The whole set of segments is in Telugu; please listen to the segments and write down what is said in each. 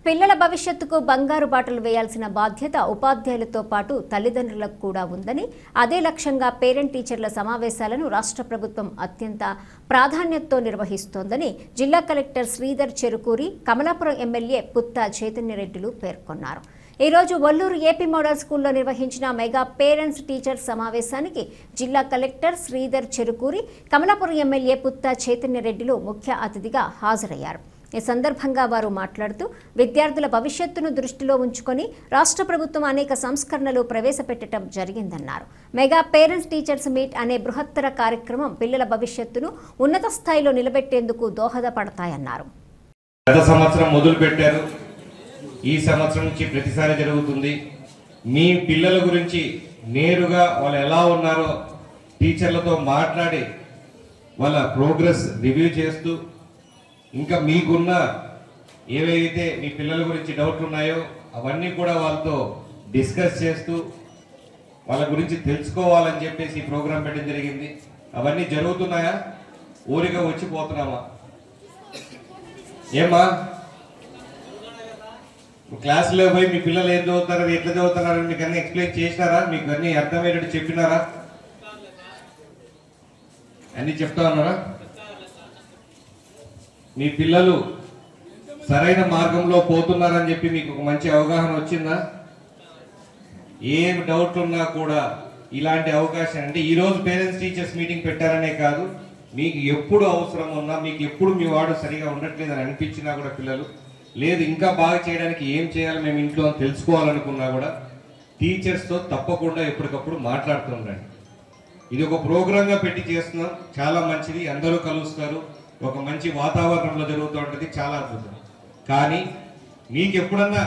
పిల్లల భవిష్యత్తుకు బంగారు బాటలు వేయాల్సిన బాధ్యత ఉపాధ్యాయులతో పాటు తల్లిదండ్రులకు కూడా ఉందని, అదే లక్ష్యంగా పేరెంట్ టీచర్ల సమావేశాలను రాష్ట్ర ప్రభుత్వం అత్యంత ప్రాధాన్యతతో నిర్వహిస్తోందని జిల్లా కలెక్టర్ శ్రీధర్ చెరుకూరి, కమలాపురం ఎమ్మెల్యే పుత్తా చైతన్యరెడ్డిలు పేర్కొన్నారు. ఈ రోజు ఒల్లూరు ఏపీ మోడల్ స్కూల్లో నిర్వహించిన మెగా పేరెంట్స్ టీచర్స్ సమావేశానికి జిల్లా కలెక్టర్ శ్రీధర్ చెరుకూరి, కమలాపురం ఎమ్మెల్యే పుత్తా చైతన్యరెడ్డిలు ముఖ్య అతిథిగా హాజరయ్యారు. ఈ సందర్భంగా వారు మాట్లాడుతూ విద్యార్థుల భవిష్యత్తును దృష్టిలో ఉంచుకొని రాష్ట్ర ప్రభుత్వం అనేక సంస్కరణలు ప్రవేశపెట్టడం జరిగిందన్నారు. మెగా పేరెంట్స్ టీచర్స్ మీట్ అనే బృహత్తర కార్యక్రమం పిల్లల భవిష్యత్తును ఉన్నత స్థాయిలో నిలబెట్టేందుకు దోహదపడతాయన్నారు. గత సంవత్సరం మొదలు పెట్టారు, ఈ సంవత్సరం నుంచి ప్రతిసారి జరుగుతుంది. మీ పిల్లల గురించి నేరుగా వాళ్ళు ఎలా ఉన్నారో టీచర్లతో మాట్లాడి వాళ్ళ ప్రోగ్రెస్ రివ్యూ చేస్తూ, ఇంకా మీకున్న ఏవైతే మీ పిల్లల గురించి డౌట్లు ఉన్నాయో అవన్నీ కూడా వాళ్ళతో డిస్కస్ చేస్తూ వాళ్ళ గురించి తెలుసుకోవాలని చెప్పేసి ఈ ప్రోగ్రాం పెట్టడం జరిగింది. అవన్నీ జరుగుతున్నాయా? ఊరిగా వచ్చిపోతున్నామా? ఏమా క్లాసులో పోయి మీ పిల్లలు ఏం చదువుతారు, ఎట్లా చదువుతున్నారని మీకు అన్ని ఎక్స్ప్లెయిన్ చేసినారా? మీకు అన్ని అర్థమయ్యేటట్టు చెప్పినారా? అన్ని చెప్తా ఉన్నారా? మీ పిల్లలు సరైన మార్గంలో పోతున్నారని చెప్పి మీకు ఒక మంచి అవగాహన వచ్చిందా? ఏం డౌట్ ఉన్నా కూడా ఇలాంటి అవకాశం అంటే ఈరోజు పేరెంట్స్ టీచర్స్ మీటింగ్ పెట్టారనే కాదు, మీకు ఎప్పుడు అవసరం ఉన్నా, మీకు ఎప్పుడు మీ వాడు సరిగా ఉండట్లేదని అనిపించినా కూడా, పిల్లలు లేదు ఇంకా బాగా చేయడానికి ఏం చేయాలి మేము ఇంట్లో అని తెలుసుకోవాలనుకున్నా కూడా టీచర్స్తో తప్పకుండా ఎప్పటికప్పుడు మాట్లాడుతూ ఉండండి. ఇది ఒక ప్రోగ్రాంగా పెట్టి చేస్తున్నాం, చాలా మంచిది, అందరూ కలుస్తారు, ఒక మంచి వాతావరణంలో జరుగుతూ ఉంటుంది, చాలా అద్భుతం. కానీ మీకు ఎప్పుడన్నా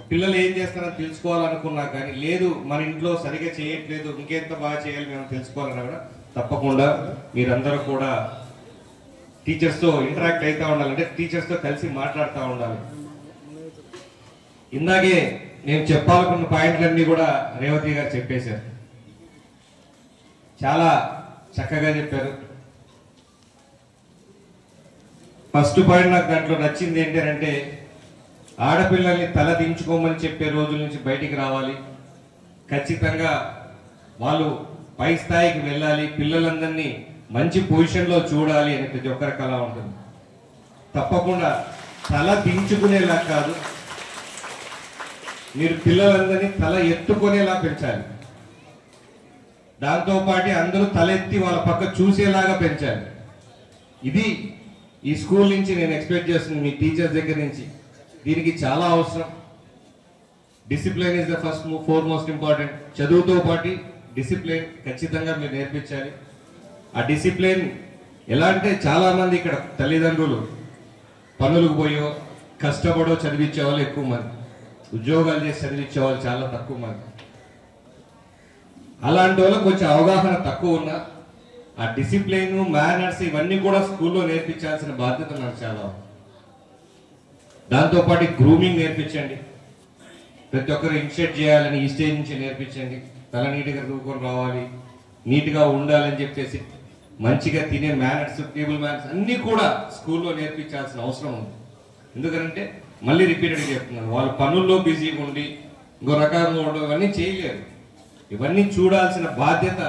పిల్లలు ఏం చేస్తారని తెలుసుకోవాలనుకున్నా కానీ, లేదు మన ఇంట్లో సరిగా చేయట్లేదు, ఇంకెంత బాగా చేయాలి మేము తెలుసుకోవాలన్నా కూడా తప్పకుండా మీరందరూ కూడా టీచర్స్తో ఇంటరాక్ట్ అవుతూ ఉండాలి, అంటే టీచర్స్తో కలిసి మాట్లాడుతూ ఉండాలి. ఇందాకే నేను చెప్పాలనుకున్న పాయింట్లన్నీ కూడా రేవతి గారు చెప్పేశారు, చాలా చక్కగా చెప్పారు. ఫస్ట్ పాయింట్ నాకు దాంట్లో నచ్చింది ఏంటంటే, ఆడపిల్లల్ని తల దించుకోమని చెప్పే రోజుల నుంచి బయటికి రావాలి, ఖచ్చితంగా వాళ్ళు పై స్థాయికి వెళ్ళాలి, పిల్లలందరినీ మంచి పొజిషన్లో చూడాలి అని ప్రతి ఒక్కరికి అలా ఉంటుంది. తప్పకుండా తల దించుకునేలా కాదు, మీరు పిల్లలందరినీ తల ఎత్తుకునేలా పెంచాలి. దాంతోపాటు అందరూ తలెత్తి వాళ్ళ పక్క చూసేలాగా పెంచాలి. ఇది ఈ స్కూల్ నుంచి నేను ఎక్స్పెక్ట్ చేస్తుంది, మీ టీచర్స్ దగ్గర నుంచి. దీనికి చాలా అవసరం. Discipline is the four most important. చదువుతో పాటు డిసిప్లిన్ ఖచ్చితంగా మీరు నేర్పించాలి. ఆ డిసిప్లిన్ ఎలా అంటే, చాలా మంది ఇక్కడ తల్లిదండ్రులు పనులకు పోయో కష్టపడో చదివించే వాళ్ళు ఎక్కువ మంది, ఉద్యోగాలు చేసి చదివించే వాళ్ళు చాలా తక్కువ మంది. అలాంటి వాళ్ళకి కొంచెం అవగాహన తక్కువ ఉన్నా ఆ డిసిప్లిన్, మేనర్స్ ఇవన్నీ కూడా స్కూల్లో నేర్పించాల్సిన బాధ్యత నాకు చాలా. దాంతోపాటు గ్రూమింగ్ నేర్పించండి, ప్రతి ఒక్కరు ఇనిషియేట్ చేయాలని ఈ స్టేజ్ నుంచి నేర్పించండి. తల నీట్గా దూకొని రావాలి, నీట్గా ఉండాలని చెప్పేసి మంచిగా తినే మేనర్స్, టేబుల్ మేనర్స్ అన్నీ కూడా స్కూల్లో నేర్పించాల్సిన అవసరం ఉంది. ఎందుకంటే మళ్ళీ రిపీటెడ్గా చెప్తున్నాను, వాళ్ళు పనుల్లో బిజీగా ఉండి ఇంకో రకంగా ఉండడం ఇవన్నీ చేయలేరు. ఇవన్నీ చూడాల్సిన బాధ్యత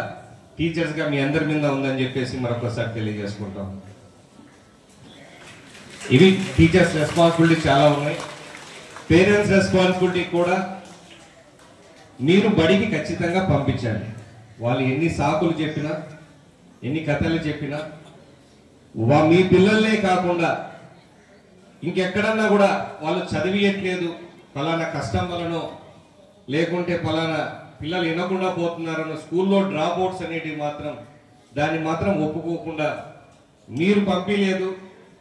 టీచర్స్గా మీ అందరి మీద ఉందని చెప్పేసి మరొకసారి తెలియజేసుకుంటాం. ఇవి టీచర్స్ రెస్పాన్సిబిలిటీ చాలా ఉన్నాయి. పేరెంట్స్ రెస్పాన్సిబిలిటీ కూడా, మీరు బడికి ఖచ్చితంగా పంపించాలి. వాళ్ళు ఎన్ని సాకులు చెప్పినా, ఎన్ని కథలు చెప్పినా, మీ పిల్లలనే కాకుండా ఇంకెక్కడన్నా కూడా వాళ్ళు చదివియట్లేదు, ఫలానా కష్టం వలనో లేకుంటే ఫలానా పిల్లలు వినకుండా పోతున్నారనో, స్కూల్లో డ్రాప్ అవుట్స్ అనేటివి మాత్రం దాన్ని మాత్రం ఒప్పుకోకుండా, మీరు పంపించలేదు,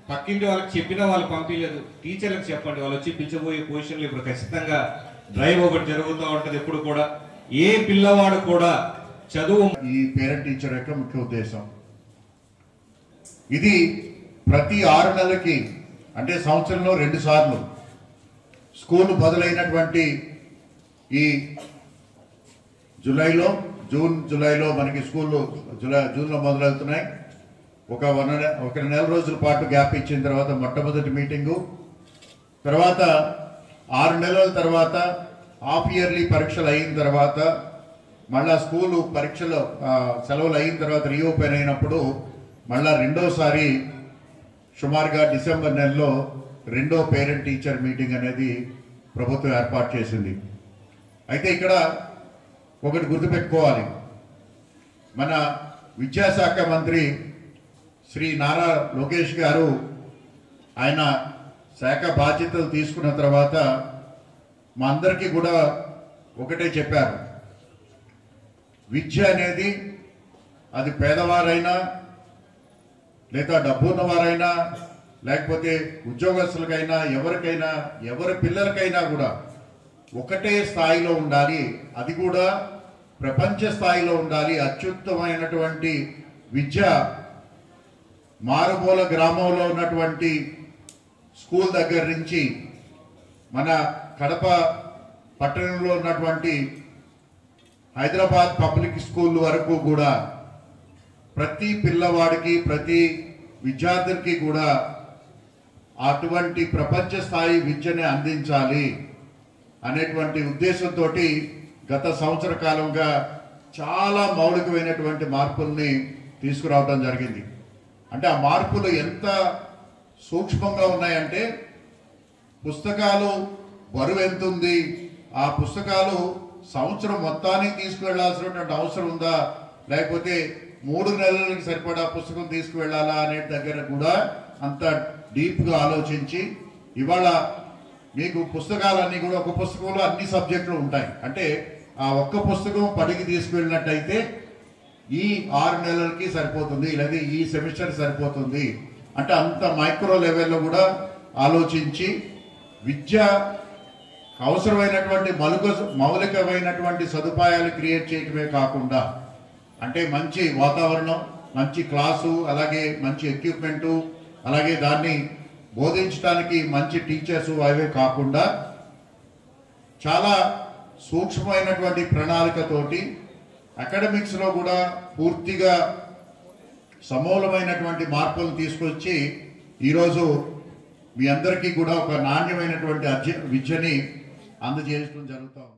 పక్కింటి వాళ్ళకి చెప్పినా వాళ్ళు పంపించలేదు, టీచర్లకు చెప్పండి. వాళ్ళు వచ్చి పిలిచిపోయే పొజిషన్లో ఇప్పుడు ఖచ్చితంగా డ్రైవ్ ఒకటి జరుగుతూ ఉంటుంది. ఎప్పుడు కూడా ఏ పిల్లవాడు కూడా చదువు ఈ పేరెంట్ టీచర్ యొక్క ముఖ్య ఉద్దేశం. ఇది ప్రతి 6 నెలలకి, అంటే సంవత్సరంలో 2 సార్లు స్కూల్ మొదలైనటువంటి ఈ జూలైలో మనకి స్కూళ్ళు జూన్లో మొదలవుతున్నాయి. ఒక నెల రోజుల పాటు గ్యాప్ ఇచ్చిన తర్వాత మొట్టమొదటి మీటింగు, తర్వాత 6 నెలల తర్వాత హాఫ్ ఇయర్లీ పరీక్షలు అయిన తర్వాత మళ్ళా స్కూలు పరీక్షలు సెలవులు అయిన తర్వాత రీఓపెన్ అయినప్పుడు మళ్ళా రెండోసారి సుమారుగా డిసెంబర్ నెలలో రెండో పేరెంట్ టీచర్ మీటింగ్ అనేది ప్రభుత్వం ఏర్పాటు చేసింది. అయితే ఇక్కడ ఒకటి గుర్తుపెట్టుకోవాలి, మన విద్యాశాఖ మంత్రి శ్రీ నారా లోకేష్ గారు ఆయన శాఖ బాధ్యతలు తీసుకున్న తర్వాత మా అందరికీ కూడా ఒకటే చెప్పారు, విద్య అనేది అది పేదవారైనా లేదా డబ్బు ఉన్నవారైనా లేకపోతే ఉద్యోగస్తులకైనా ఎవరికైనా ఎవరి పిల్లలకైనా కూడా ఒకటే స్థాయిలో ఉండాలి, అది కూడా ప్రపంచ స్థాయిలో ఉండాలి. అత్యుత్తమైనటువంటి విద్య మారుమూల గ్రామంలో ఉన్నటువంటి స్కూల్ దగ్గర నుంచి మన కడప పట్టణంలో ఉన్నటువంటి హైదరాబాద్ పబ్లిక్ స్కూల్ వరకు కూడా ప్రతి పిల్లవాడికి ప్రతి విద్యార్థికి కూడా అటువంటి ప్రపంచ స్థాయి విద్యని అందించాలి అనేటువంటి ఉద్దేశంతో గత సంవత్సర కాలంగా చాలా మౌలికమైనటువంటి మార్పుల్ని తీసుకురావడం జరిగింది. అంటే ఆ మార్పులు ఎంత సూక్ష్మంగా ఉన్నాయంటే పుస్తకాలు బరువు ఎంత ఉంది, ఆ పుస్తకాలు సంవత్సరం మొత్తానికి తీసుకువెళ్లాల్సినటువంటి అవసరం ఉందా, లేకపోతే 3 నెలలకు సరిపడా పుస్తకం తీసుకువెళ్ళాలా అనే దగ్గర కూడా అంత డీప్గా ఆలోచించి ఇవాళ మీకు పుస్తకాలన్నీ కూడా ఒక పుస్తకంలో అన్ని సబ్జెక్టులు ఉంటాయి. అంటే ఆ ఒక్క పుస్తకం పడికి తీసుకువెళ్ళినట్టయితే ఈ 6 నెలలకి సరిపోతుంది, లేదా ఈ సెమిస్టర్ సరిపోతుంది. అంటే అంత మైక్రో లెవెల్లో కూడా ఆలోచించి విద్య అవసరమైనటువంటి మౌలికమైనటువంటి సదుపాయాలు క్రియేట్ చేయటమే కాకుండా అంటే మంచి వాతావరణం, మంచి క్లాసు, అలాగే మంచి ఎక్విప్మెంటు, అలాగే దాన్ని బోధించడానికి మంచి టీచర్స్ అవే కాకుండా చాలా సూక్ష్మమైనటువంటి ప్రణాళికతోటి అకాడమిక్స్లో కూడా పూర్తిగా సమూలమైనటువంటి మార్పులు తీసుకొచ్చి ఈరోజు మీ అందరికీ కూడా ఒక నాణ్యమైనటువంటి విద్యని అందజేయడం జరుగుతూ ఉంది.